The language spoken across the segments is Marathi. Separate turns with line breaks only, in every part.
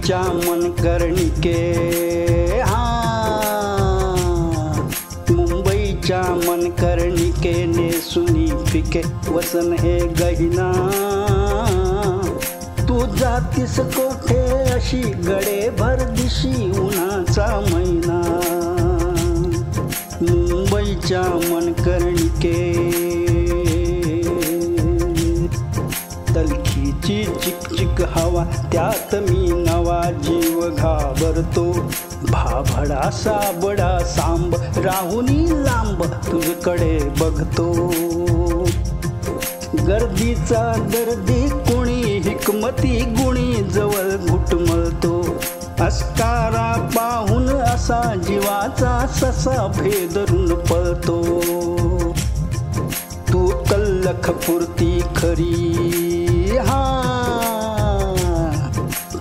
मुंबईच्या मनकर्णिके, मुंबईच्या मनकर्णिकेने सुनी पिके वसन हे गहिना, तू जातीस कोठे अशी गडे भरदिशी उन्हाचा महिना. मुंबईच्या मनकर्णिके तलखीची चिकचिक हवा, त्यात मी नवा जीव घाबरतो. भाभडा साबडा सांब राहुनी लांब तुझकडे बघतो. गर्दीचा दर्दी कुणी हिकमती गुणी जवळ घुटमळतो. अस्कारा पाहून असा जीवाचा ससा भेदरून पळतो. तू तल्लख पुरती खरी,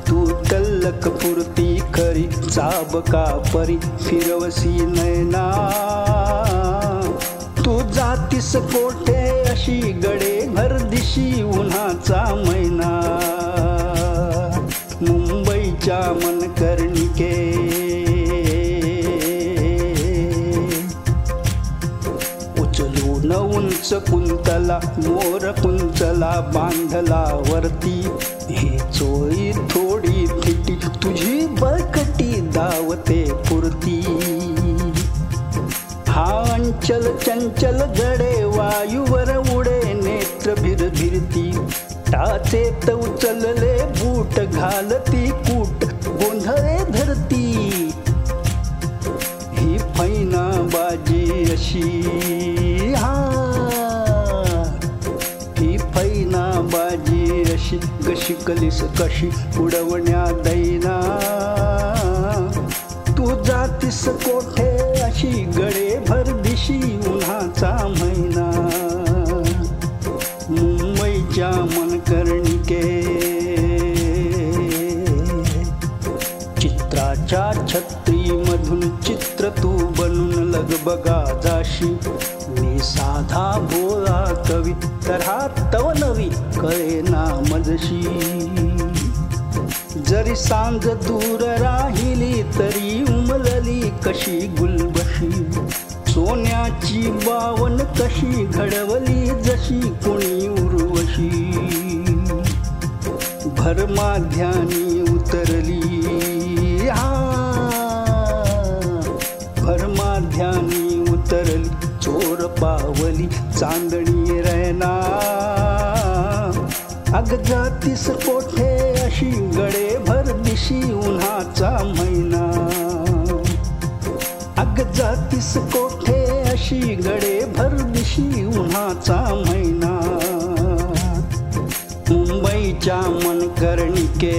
तू तल्लख पुरती खरी, चाबका परी फिरवसी नयना. तू जातीस कोठे अशी गडे भरदिशी उन्हाचा महिना. मुंबईच्या मनकर्णिके उचलून उंच कुंतला, मोर कुंचला बांधला वरती. ही चोळी थोडी फिटी, तुझी बळकटी दावते पुरती. हा अंचल चंचल गडे वायूवर उडे नेत्र भिरभिरती. टाचेत उचलले बूट घालती कूट गोंधळे धरती. ही फैना बाजी अशी, ही फैना बाजी अशी, कशी कलीस कशी उडवण्या दैना. तू जातीस कोठे अशी गडे भरदिशी उन्हाचा महिना. मुंबईच्या मनकर्णिके चित्राच्या छत्रीमधून चित्र तू बनून लगबगा जाशी. मी साधा भोळा कवी तऱ्हा तव नवी कळेना मजशी. जरी सांज दूर राहिली तरी उमलली कशी गुलबशी. सोन्याची बावन कशी घडवली जशी कुणी उर्वशी. भरमाध्यानी उतरली, भरमाध्यानी उतरली, चोर पावली चांदणी रैना. अग जातीस कोठे अशी गडे भरदिशी उन्हाचा महिना. अग जातीस कोठे अशी गडे भरदिशी उन्हाचा महिना. मुंबईच्या मनकर्णिके